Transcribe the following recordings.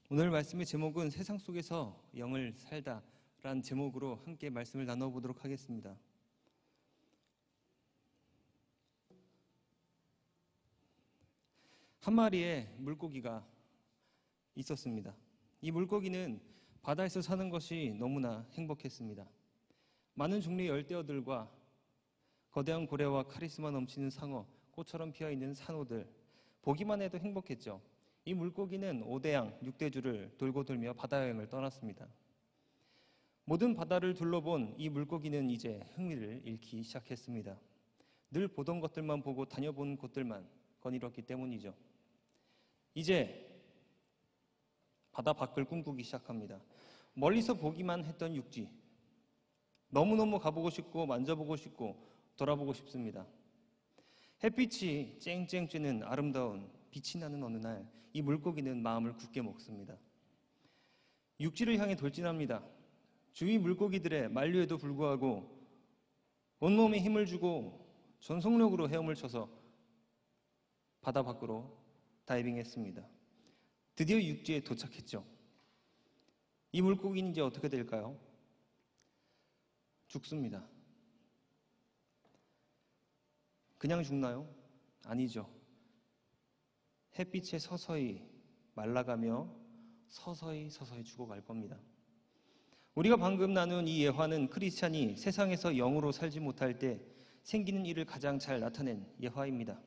오늘 말씀의 제목은 세상 속에서 영을 살다 라는 제목으로 함께 말씀을 나눠보도록 하겠습니다. 한 마리의 물고기가 있었습니다. 이 물고기는 바다에서 사는 것이 너무나 행복했습니다. 많은 종류의 열대어들과 거대한 고래와 카리스마 넘치는 상어, 꽃처럼 피어있는 산호들, 보기만 해도 행복했죠. 이 물고기는 5대양 6대주를 돌고 돌며 바다 여행을 떠났습니다. 모든 바다를 둘러본 이 물고기는 이제 흥미를 잃기 시작했습니다. 늘 보던 것들만 보고 다녀본 곳들만 거닐었기 때문이죠. 이제 바다 밖을 꿈꾸기 시작합니다. 멀리서 보기만 했던 육지, 너무너무 가보고 싶고 만져보고 싶고 돌아보고 싶습니다. 햇빛이 쨍쨍 쬐는 아름다운 빛이 나는 어느 날 이 물고기는 마음을 굳게 먹습니다. 육지를 향해 돌진합니다. 주위 물고기들의 만류에도 불구하고 온몸에 힘을 주고 전속력으로 헤엄을 쳐서 바다 밖으로 다이빙했습니다. 드디어 육지에 도착했죠. 이 물고기는 이제 어떻게 될까요? 죽습니다. 그냥 죽나요? 아니죠. 햇빛에 서서히 말라가며 서서히 죽어갈 겁니다. 우리가 방금 나눈 이 예화는 크리스찬이 세상에서 영으로 살지 못할 때 생기는 일을 가장 잘 나타낸 예화입니다.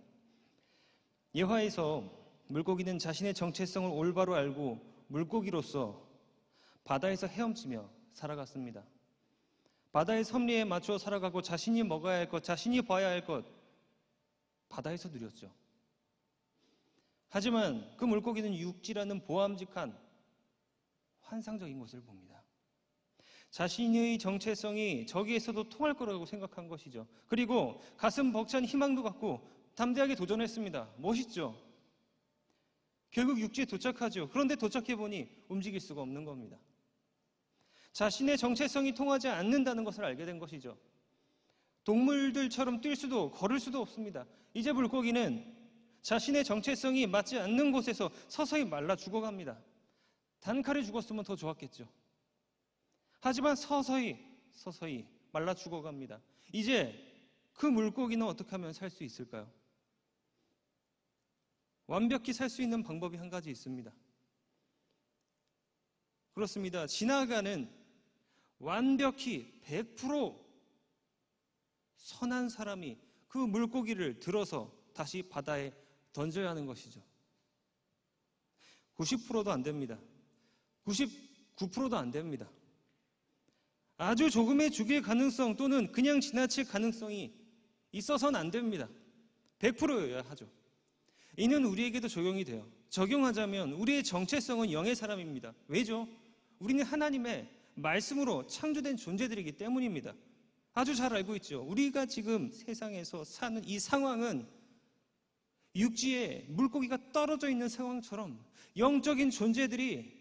예화에서 물고기는 자신의 정체성을 올바로 알고 물고기로서 바다에서 헤엄치며 살아갔습니다. 바다의 섭리에 맞추어 살아가고 자신이 먹어야 할 것, 자신이 봐야 할 것, 바다에서 누렸죠. 하지만 그 물고기는 육지라는 보암직한 환상적인 것을 봅니다. 자신의 정체성이 저기에서도 통할 거라고 생각한 것이죠. 그리고 가슴 벅찬 희망도 갖고 담대하게 도전했습니다. 멋있죠? 결국 육지에 도착하죠. 그런데 도착해보니 움직일 수가 없는 겁니다. 자신의 정체성이 통하지 않는다는 것을 알게 된 것이죠. 동물들처럼 뛸 수도 걸을 수도 없습니다. 이제 물고기는 자신의 정체성이 맞지 않는 곳에서 서서히 말라 죽어갑니다. 단칼에 죽었으면 더 좋았겠죠. 하지만 서서히 말라 죽어갑니다. 이제 그 물고기는 어떻게 하면 살 수 있을까요? 완벽히 살 수 있는 방법이 한 가지 있습니다. 그렇습니다. 지나가는 완벽히 100% 선한 사람이 그 물고기를 들어서 다시 바다에 던져야 하는 것이죠. 90%도 안 됩니다. 99%도 안 됩니다. 아주 조금의 죽일 가능성 또는 그냥 지나칠 가능성이 있어서는 안 됩니다. 100%여야 하죠. 이는 우리에게도 적용이 돼요. 적용하자면 우리의 정체성은 영의 사람입니다. 왜죠? 우리는 하나님의 말씀으로 창조된 존재들이기 때문입니다. 아주 잘 알고 있죠. 우리가 지금 세상에서 사는 이 상황은 육지에 물고기가 떨어져 있는 상황처럼 영적인 존재들이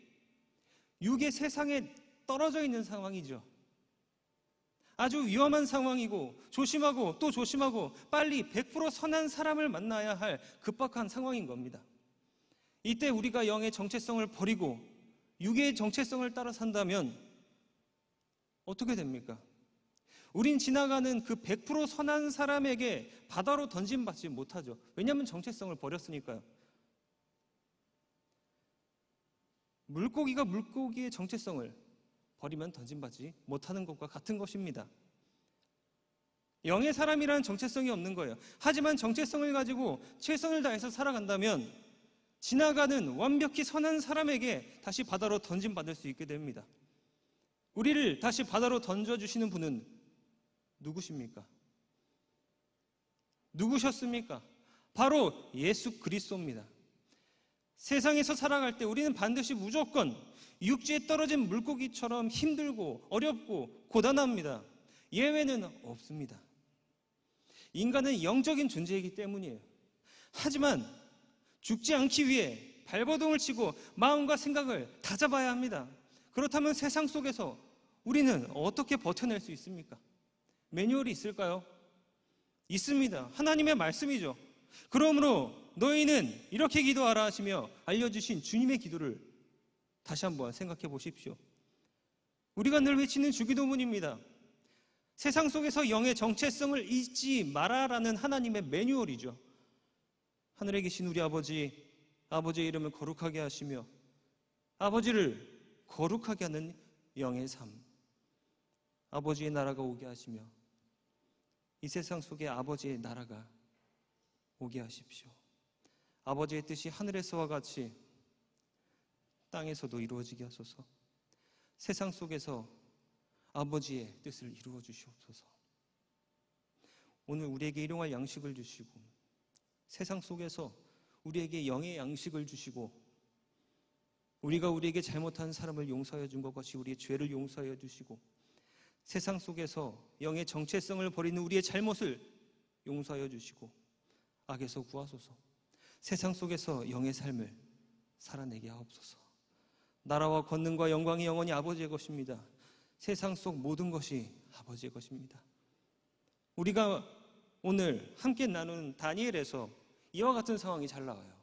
육의 세상에 떨어져 있는 상황이죠. 아주 위험한 상황이고 조심하고 또 조심하고 빨리 100% 선한 사람을 만나야 할 급박한 상황인 겁니다. 이때 우리가 영의 정체성을 버리고 육의 정체성을 따라 산다면 어떻게 됩니까? 우린 지나가는 그 100% 선한 사람에게 바다로 던짐받지 못하죠. 왜냐하면 정체성을 버렸으니까요. 물고기가 물고기의 정체성을 버리면 던짐받지 못하는 것과 같은 것입니다. 영의 사람이라는 정체성이 없는 거예요. 하지만 정체성을 가지고 최선을 다해서 살아간다면 지나가는 완벽히 선한 사람에게 다시 바다로 던짐받을 수 있게 됩니다. 우리를 다시 바다로 던져주시는 분은 누구십니까? 누구셨습니까? 바로 예수 그리스도입니다. 세상에서 살아갈 때 우리는 반드시 무조건 육지에 떨어진 물고기처럼 힘들고 어렵고 고단합니다. 예외는 없습니다. 인간은 영적인 존재이기 때문이에요. 하지만 죽지 않기 위해 발버둥을 치고 마음과 생각을 다잡아야 합니다. 그렇다면 세상 속에서 우리는 어떻게 버텨낼 수 있습니까? 매뉴얼이 있을까요? 있습니다. 하나님의 말씀이죠. 그러므로 너희는 이렇게 기도하라 하시며 알려주신 주님의 기도를 다시 한번 생각해 보십시오. 우리가 늘 외치는 주기도문입니다. 세상 속에서 영의 정체성을 잊지 마라라는 하나님의 매뉴얼이죠. 하늘에 계신 우리 아버지, 아버지의 이름을 거룩하게 하시며 아버지를 거룩하게 하는 영의 삶, 아버지의 나라가 오게 하시며 이 세상 속에 아버지의 나라가 오게 하십시오. 아버지의 뜻이 하늘에서와 같이 땅에서도 이루어지게 하소서. 세상 속에서 아버지의 뜻을 이루어 주시옵소서. 오늘 우리에게 일용할 양식을 주시고 세상 속에서 우리에게 영의 양식을 주시고 우리가 우리에게 잘못한 사람을 용서하여 준 것 같이 우리의 죄를 용서하여 주시고 세상 속에서 영의 정체성을 버리는 우리의 잘못을 용서하여 주시고 악에서 구하소서. 세상 속에서 영의 삶을 살아내게 하옵소서. 나라와 권능과 영광이 영원히 아버지의 것입니다. 세상 속 모든 것이 아버지의 것입니다. 우리가 오늘 함께 나눈 다니엘에서 이와 같은 상황이 잘 나와요.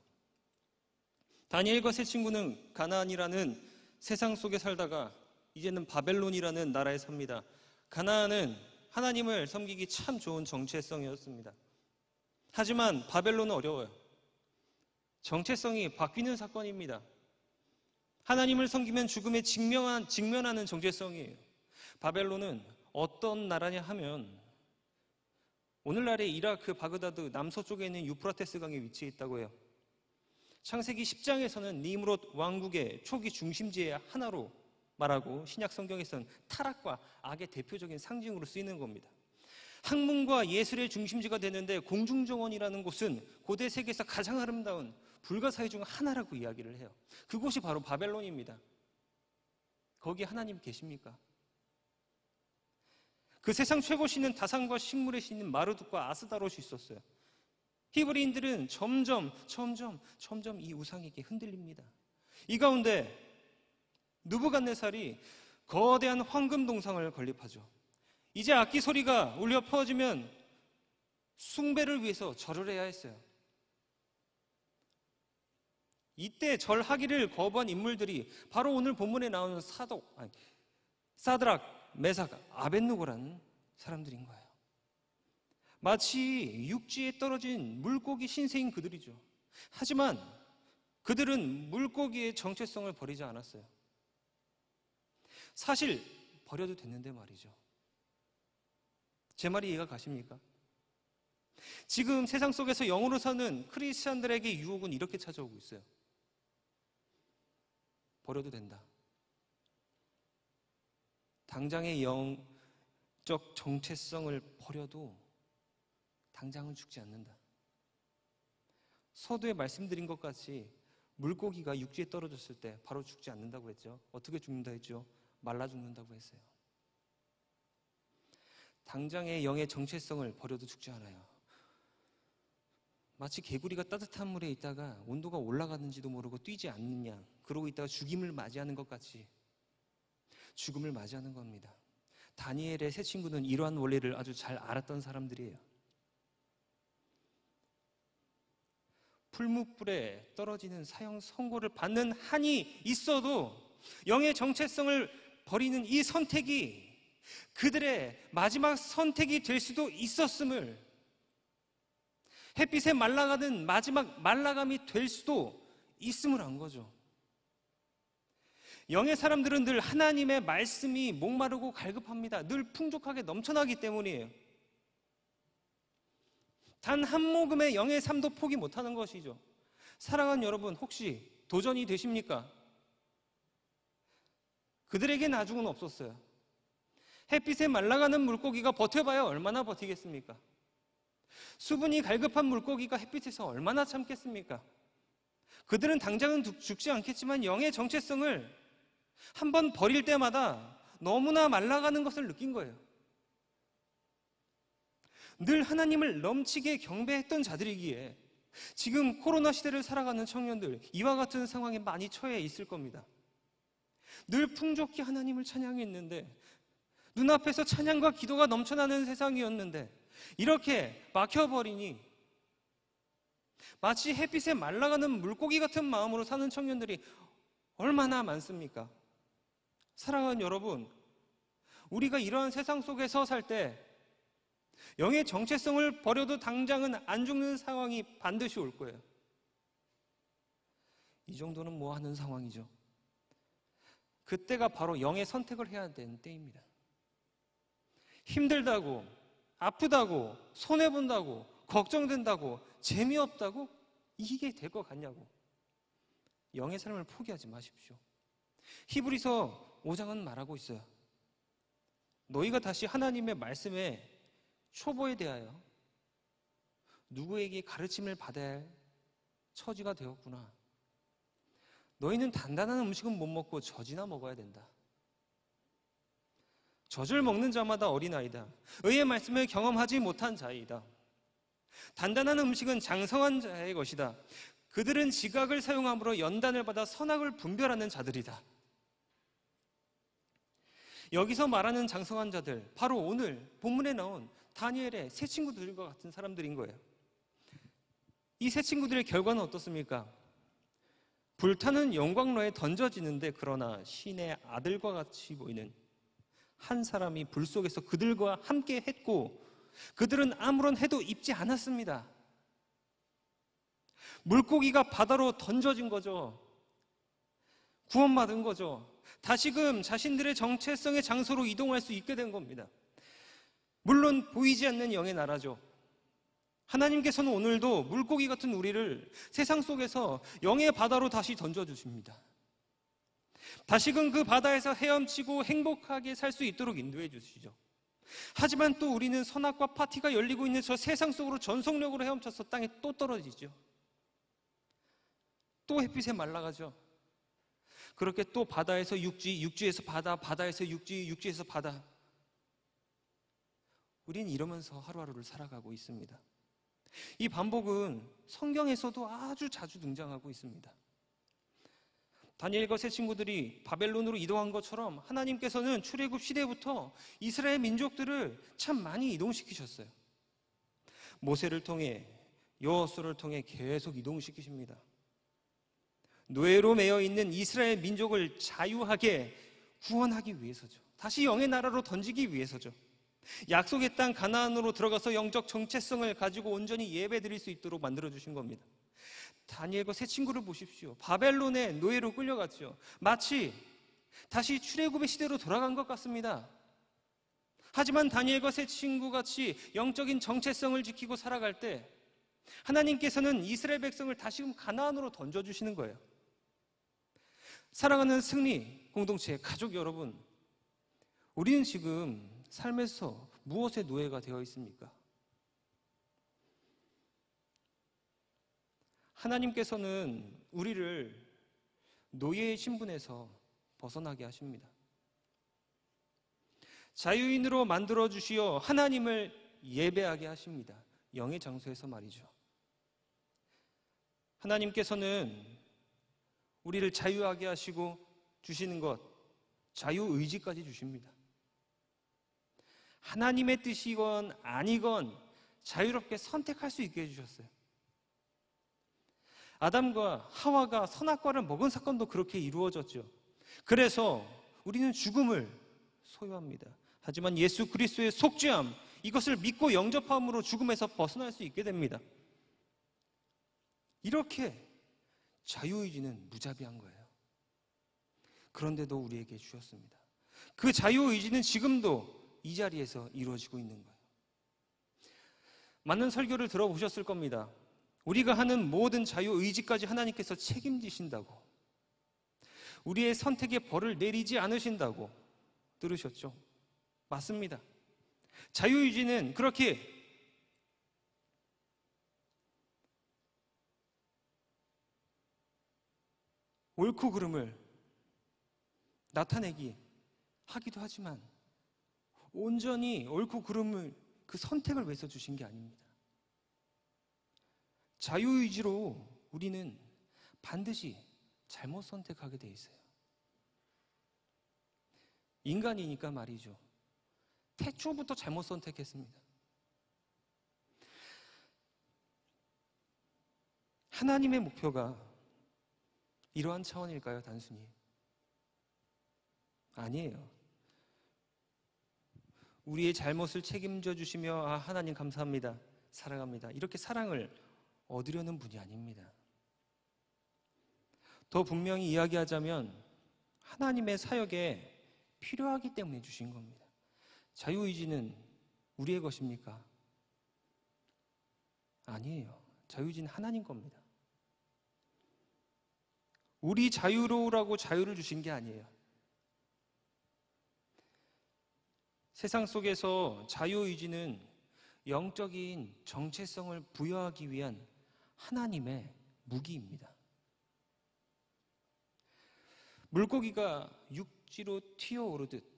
다니엘과 세 친구는 가나안이라는 세상 속에 살다가 이제는 바벨론이라는 나라에 삽니다. 가나안은 하나님을 섬기기 참 좋은 정체성이었습니다. 하지만 바벨론은 어려워요. 정체성이 바뀌는 사건입니다. 하나님을 섬기면 죽음에 직면하는 정체성이에요. 바벨론은 어떤 나라냐 하면 오늘날의 이라크 바그다드 남서쪽에 있는 유프라테스 강에 위치해 있다고 해요. 창세기 10장에서는 니므롯 왕국의 초기 중심지의 하나로 말하고 신약 성경에서는 타락과 악의 대표적인 상징으로 쓰이는 겁니다. 학문과 예술의 중심지가 되는데 공중정원이라는 곳은 고대 세계에서 가장 아름다운 불가사의 중 하나라고 이야기를 해요. 그곳이 바로 바벨론입니다. 거기 하나님 계십니까? 그 세상 최고 신은 다산과 식물의 신인 마르둑과 아스다롯이 있었어요. 히브리인들은 점점 이 우상에게 흔들립니다. 이 가운데 느부갓네살이 거대한 황금 동상을 건립하죠. 이제 악기 소리가 울려 퍼지면 숭배를 위해서 절을 해야 했어요. 이때 절하기를 거부한 인물들이 바로 오늘 본문에 나오는 사드락, 메삭, 아벳느고라는 사람들인 거예요. 마치 육지에 떨어진 물고기 신세인 그들이죠. 하지만 그들은 물고기의 정체성을 버리지 않았어요. 사실 버려도 됐는데 말이죠. 제 말이 이해가 가십니까? 지금 세상 속에서 영으로 사는 크리스찬들에게 유혹은 이렇게 찾아오고 있어요. 버려도 된다. 당장의 영적 정체성을 버려도 당장은 죽지 않는다. 서두에 말씀드린 것 같이 물고기가 육지에 떨어졌을 때 바로 죽지 않는다고 했죠. 어떻게 죽는다 했죠? 말라 죽는다고 했어요. 당장의 영의 정체성을 버려도 죽지 않아요. 마치 개구리가 따뜻한 물에 있다가 온도가 올라가는지도 모르고 뛰지 않느냐, 그러고 있다가 죽임을 맞이하는 것 같이 죽음을 맞이하는 겁니다. 다니엘의 세 친구는 이러한 원리를 아주 잘 알았던 사람들이에요. 풀무불에 떨어지는 사형 선고를 받는 한이 있어도 영의 정체성을 버리는 이 선택이 그들의 마지막 선택이 될 수도 있었음을, 햇빛에 말라가는 마지막 말라감이 될 수도 있음을 안 거죠. 영의 사람들은 늘 하나님의 말씀이 목마르고 갈급합니다. 늘 풍족하게 넘쳐나기 때문이에요. 단 한 모금의 영의 삶도 포기 못하는 것이죠. 사랑하는 여러분, 혹시 도전이 되십니까? 그들에게 나중은 없었어요. 햇빛에 말라가는 물고기가 버텨봐야 얼마나 버티겠습니까? 수분이 갈급한 물고기가 햇빛에서 얼마나 참겠습니까? 그들은 당장은 죽지 않겠지만 영의 정체성을 한번 버릴 때마다 너무나 말라가는 것을 느낀 거예요. 늘 하나님을 넘치게 경배했던 자들이기에 지금 코로나 시대를 살아가는 청년들, 이와 같은 상황에 많이 처해 있을 겁니다. 늘 풍족히 하나님을 찬양했는데, 눈앞에서 찬양과 기도가 넘쳐나는 세상이었는데 이렇게 막혀버리니 마치 햇빛에 말라가는 물고기 같은 마음으로 사는 청년들이 얼마나 많습니까? 사랑하는 여러분, 우리가 이러한 세상 속에서 살 때 영의 정체성을 버려도 당장은 안 죽는 상황이 반드시 올 거예요. 이 정도는 뭐 하는 상황이죠. 그때가 바로 영의 선택을 해야 되는 때입니다. 힘들다고, 아프다고, 손해본다고, 걱정된다고, 재미없다고 이게 될 것 같냐고. 영의 삶을 포기하지 마십시오. 히브리서 5장은 말하고 있어요. 너희가 다시 하나님의 말씀에 초보에 대하여 누구에게 가르침을 받아야 할 처지가 되었구나. 너희는 단단한 음식은 못 먹고 젖이나 먹어야 된다. 젖을 먹는 자마다 어린아이다. 의의 말씀을 경험하지 못한 자이다. 단단한 음식은 장성한 자의 것이다. 그들은 지각을 사용함으로 연단을 받아 선악을 분별하는 자들이다. 여기서 말하는 장성한 자들, 바로 오늘 본문에 나온 다니엘의 세 친구들과 같은 사람들인 거예요. 이 세 친구들의 결과는 어떻습니까? 불타는 영광로에 던져지는데 그러나 신의 아들과 같이 보이는 한 사람이 불 속에서 그들과 함께 했고 그들은 아무런 해도 입지 않았습니다. 물고기가 바다로 던져진 거죠. 구원받은 거죠. 다시금 자신들의 정체성의 장소로 이동할 수 있게 된 겁니다. 물론 보이지 않는 영의 나라죠. 하나님께서는 오늘도 물고기 같은 우리를 세상 속에서 영의 바다로 다시 던져주십니다. 다시금 그 바다에서 헤엄치고 행복하게 살 수 있도록 인도해 주시죠. 하지만 또 우리는 선악과 파티가 열리고 있는 저 세상 속으로 전속력으로 헤엄쳐서 땅에 또 떨어지죠. 또 햇빛에 말라가죠. 그렇게 또 바다에서 육지, 육지에서 바다, 바다에서 육지, 육지에서 바다. 우린 이러면서 하루하루를 살아가고 있습니다. 이 반복은 성경에서도 아주 자주 등장하고 있습니다. 다니엘과 세 친구들이 바벨론으로 이동한 것처럼 하나님께서는 출애굽 시대부터 이스라엘 민족들을 참 많이 이동시키셨어요. 모세를 통해, 여호수아를 통해 계속 이동시키십니다. 노예로 매여 있는 이스라엘 민족을 자유하게 구원하기 위해서죠. 다시 영의 나라로 던지기 위해서죠. 약속의 땅 가나안으로 들어가서 영적 정체성을 가지고 온전히 예배드릴 수 있도록 만들어주신 겁니다. 다니엘과 세 친구를 보십시오. 바벨론의 노예로 끌려갔죠. 마치 다시 출애굽의 시대로 돌아간 것 같습니다. 하지만 다니엘과 세 친구같이 영적인 정체성을 지키고 살아갈 때 하나님께서는 이스라엘 백성을 다시금 가나안으로 던져주시는 거예요. 사랑하는 승리 공동체 가족 여러분, 우리는 지금 삶에서 무엇의 노예가 되어 있습니까? 하나님께서는 우리를 노예의 신분에서 벗어나게 하십니다. 자유인으로 만들어 주시어 하나님을 예배하게 하십니다. 영의 장소에서 말이죠. 하나님께서는 우리를 자유하게 하시고 주시는 것, 자유의지까지 주십니다. 하나님의 뜻이건 아니건 자유롭게 선택할 수 있게 해주셨어요. 아담과 하와가 선악과를 먹은 사건도 그렇게 이루어졌죠. 그래서 우리는 죽음을 소유합니다. 하지만 예수 그리스도의 속죄함, 이것을 믿고 영접함으로 죽음에서 벗어날 수 있게 됩니다. 이렇게 자유의지는 무자비한 거예요. 그런데도 우리에게 주셨습니다. 그 자유의지는 지금도 이 자리에서 이루어지고 있는 거예요. 많은 설교를 들어보셨을 겁니다. 우리가 하는 모든 자유의지까지 하나님께서 책임지신다고, 우리의 선택에 벌을 내리지 않으신다고 들으셨죠? 맞습니다. 자유의지는 그렇게 옳고 그름을 나타내기 하기도 하지만 온전히 옳고 그름을 그 선택을 위해서 주신 게 아닙니다. 자유의지로 우리는 반드시 잘못 선택하게 돼 있어요. 인간이니까 말이죠. 태초부터 잘못 선택했습니다. 하나님의 목표가 이러한 차원일까요, 단순히? 아니에요. 우리의 잘못을 책임져 주시며 하나님 감사합니다, 사랑합니다, 이렇게 사랑을 얻으려는 분이 아닙니다. 더 분명히 이야기하자면 하나님의 사역에 필요하기 때문에 주신 겁니다. 자유의지는 우리의 것입니까? 아니에요. 자유의지는 하나님 겁니다. 우리 자유로우라고 자유를 주신 게 아니에요. 세상 속에서 자유의지는 영적인 정체성을 부여하기 위한 하나님의 무기입니다. 물고기가 육지로 튀어오르듯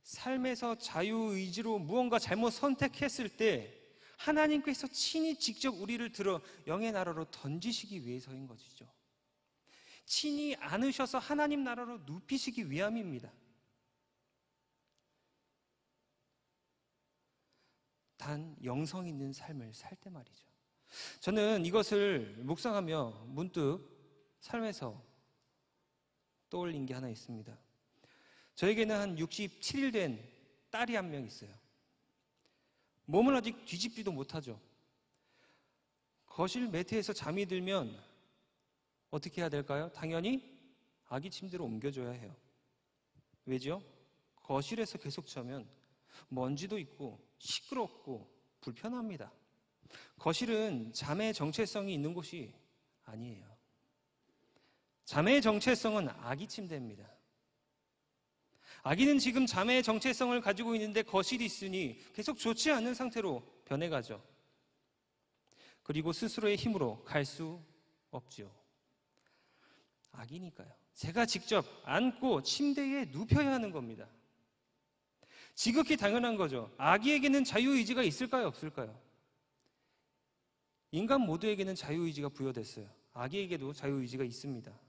삶에서 자유의지로 무언가 잘못 선택했을 때 하나님께서 친히 직접 우리를 들어 영의 나라로 던지시기 위해서인 것이죠. 친히 안으셔서 하나님 나라로 눕히시기 위함입니다. 단 영성 있는 삶을 살 때 말이죠. 저는 이것을 묵상하며 문득 삶에서 떠올린 게 하나 있습니다. 저에게는 한 67일 된 딸이 한 명 있어요. 몸을 아직 뒤집지도 못하죠. 거실 매트에서 잠이 들면 어떻게 해야 될까요? 당연히 아기 침대로 옮겨줘야 해요. 왜죠? 거실에서 계속 자면 먼지도 있고 시끄럽고 불편합니다. 거실은 잠의 정체성이 있는 곳이 아니에요. 잠의 정체성은 아기 침대입니다. 아기는 지금 잠의 정체성을 가지고 있는데 거실이 있으니 계속 좋지 않은 상태로 변해가죠. 그리고 스스로의 힘으로 갈 수 없죠. 아기니까요. 제가 직접 안고 침대에 눕혀야 하는 겁니다. 지극히 당연한 거죠. 아기에게는 자유의지가 있을까요, 없을까요? 인간 모두에게는 자유의지가 부여됐어요. 아기에게도 자유의지가 있습니다.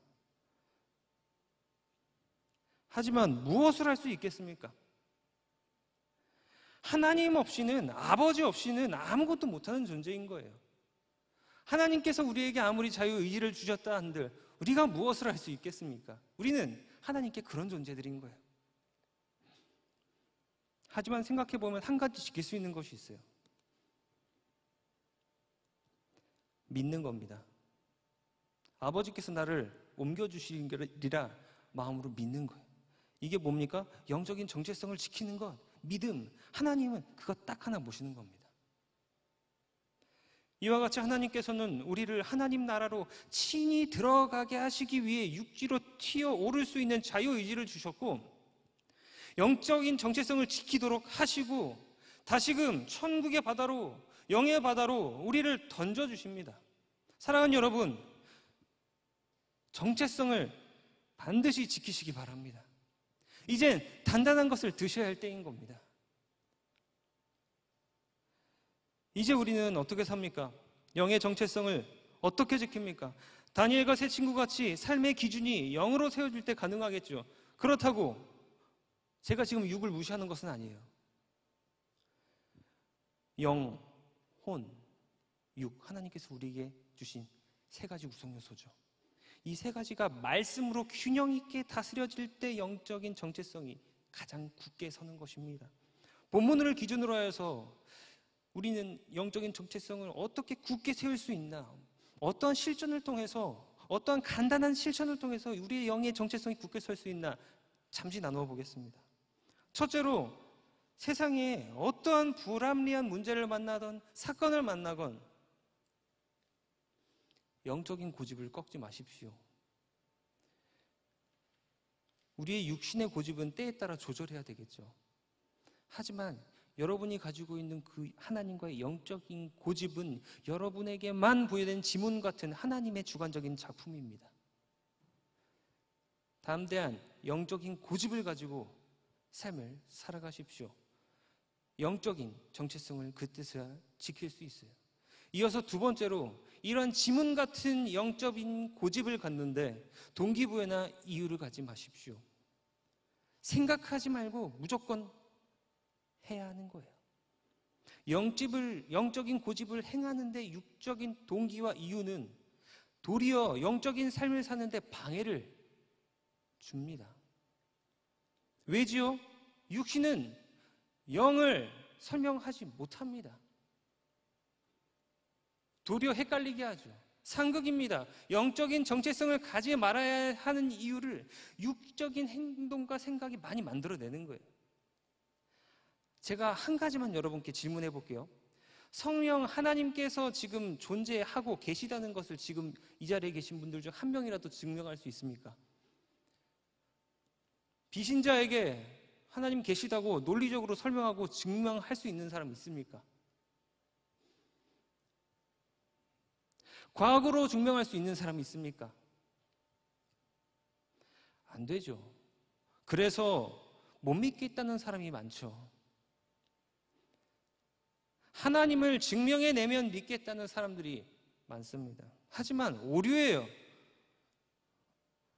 하지만 무엇을 할 수 있겠습니까? 하나님 없이는, 아버지 없이는 아무것도 못하는 존재인 거예요. 하나님께서 우리에게 아무리 자유의지를 주셨다 한들 우리가 무엇을 할 수 있겠습니까? 우리는 하나님께 그런 존재들인 거예요. 하지만 생각해보면 한 가지 지킬 수 있는 것이 있어요. 믿는 겁니다. 아버지께서 나를 옮겨주시리라 마음으로 믿는 거예요. 이게 뭡니까? 영적인 정체성을 지키는 것, 믿음. 하나님은 그것 딱 하나 모시는 겁니다. 이와 같이 하나님께서는 우리를 하나님 나라로 친히 들어가게 하시기 위해 육지로 튀어오를 수 있는 자유의지를 주셨고 영적인 정체성을 지키도록 하시고 다시금 천국의 바다로, 영의 바다로 우리를 던져주십니다. 사랑하는 여러분, 정체성을 반드시 지키시기 바랍니다. 이젠 단단한 것을 드셔야 할 때인 겁니다. 이제 우리는 어떻게 삽니까? 영의 정체성을 어떻게 지킵니까? 다니엘과 세 친구같이 삶의 기준이 영으로 세워질 때 가능하겠죠. 그렇다고 제가 지금 육을 무시하는 것은 아니에요. 영, 혼, 육, 하나님께서 우리에게 주신 세 가지 구성 요소죠. 이 세 가지가 말씀으로 균형 있게 다스려질 때 영적인 정체성이 가장 굳게 서는 것입니다. 본문을 기준으로 하여서 우리는 영적인 정체성을 어떻게 굳게 세울 수 있나? 어떠한 실천을 통해서, 어떠한 간단한 실천을 통해서 우리의 영의 정체성이 굳게 설 수 있나? 잠시 나누어 보겠습니다. 첫째로, 세상에 어떠한 불합리한 문제를 만나던 사건을 만나건 영적인 고집을 꺾지 마십시오. 우리의 육신의 고집은 때에 따라 조절해야 되겠죠. 하지만 여러분이 가지고 있는 그 하나님과의 영적인 고집은 여러분에게만 부여된 지문 같은 하나님의 주관적인 작품입니다. 담대한 영적인 고집을 가지고 삶을 살아가십시오. 영적인 정체성을 그때서야 지킬 수 있어요. 이어서 두 번째로, 이런 지문 같은 영적인 고집을 갖는데 동기부여나 이유를 가지 마십시오. 생각하지 말고 무조건 해야 하는 거예요. 영적인 고집을 행하는데 육적인 동기와 이유는 도리어 영적인 삶을 사는데 방해를 줍니다. 왜지요? 육신은 영을 설명하지 못합니다. 도리어 헷갈리게 하죠. 상극입니다. 영적인 정체성을 가지 말아야 하는 이유를 육적인 행동과 생각이 많이 만들어내는 거예요. 제가 한 가지만 여러분께 질문해 볼게요. 성령 하나님께서 지금 존재하고 계시다는 것을 지금 이 자리에 계신 분들 중 한 명이라도 증명할 수 있습니까? 비신자에게 하나님 계시다고 논리적으로 설명하고 증명할 수 있는 사람 있습니까? 과학으로 증명할 수 있는 사람이 있습니까? 안 되죠. 그래서 못 믿겠다는 사람이 많죠. 하나님을 증명해내면 믿겠다는 사람들이 많습니다. 하지만 오류예요.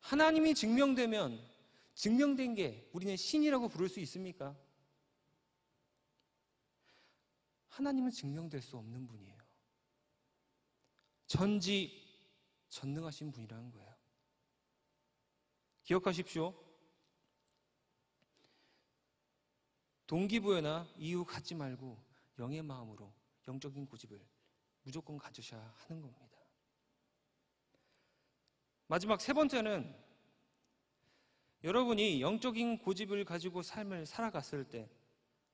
하나님이 증명되면 증명된 게 우리는 신이라고 부를 수 있습니까? 하나님은 증명될 수 없는 분이에요. 전지전능하신 분이라는 거예요. 기억하십시오. 동기부여나 이유 갖지 말고 영의 마음으로 영적인 고집을 무조건 가지셔야 하는 겁니다. 마지막 세 번째는 여러분이 영적인 고집을 가지고 삶을 살아갔을 때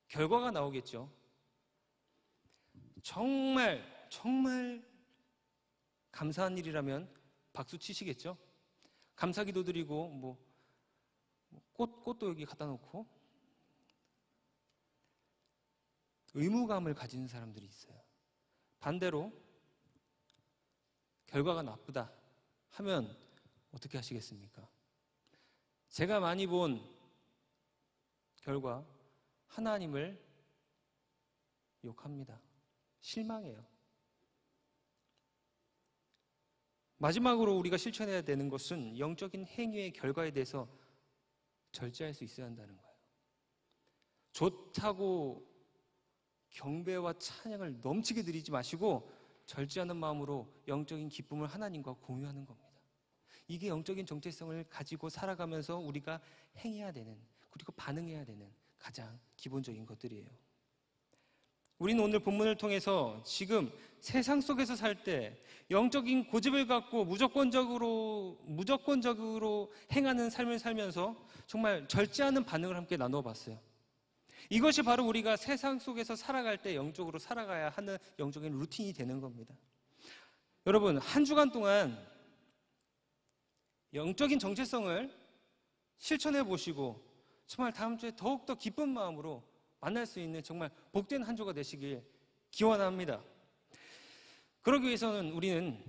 결과가 나오겠죠. 정말 감사한 일이라면 박수 치시겠죠? 감사기도 드리고 꽃도 여기 갖다 놓고 의무감을 가지는 사람들이 있어요. 반대로 결과가 나쁘다 하면 어떻게 하시겠습니까? 제가 많이 본 결과 하나님을 욕합니다. 실망해요. 마지막으로 우리가 실천해야 되는 것은 영적인 행위의 결과에 대해서 절제할 수 있어야 한다는 거예요. 좋다고 경배와 찬양을 넘치게 드리지 마시고 절제하는 마음으로 영적인 기쁨을 하나님과 공유하는 겁니다. 이게 영적인 정체성을 가지고 살아가면서 우리가 행해야 되는, 그리고 반응해야 되는 가장 기본적인 것들이에요. 우리는 오늘 본문을 통해서 지금 세상 속에서 살 때 영적인 고집을 갖고 무조건적으로 행하는 삶을 살면서 정말 절제하는 반응을 함께 나누어 봤어요. 이것이 바로 우리가 세상 속에서 살아갈 때 영적으로 살아가야 하는 영적인 루틴이 되는 겁니다. 여러분, 한 주간 동안 영적인 정체성을 실천해 보시고 정말 다음 주에 더욱더 기쁜 마음으로 만날 수 있는 정말 복된 한 주가 되시길 기원합니다. 그러기 위해서는 우리는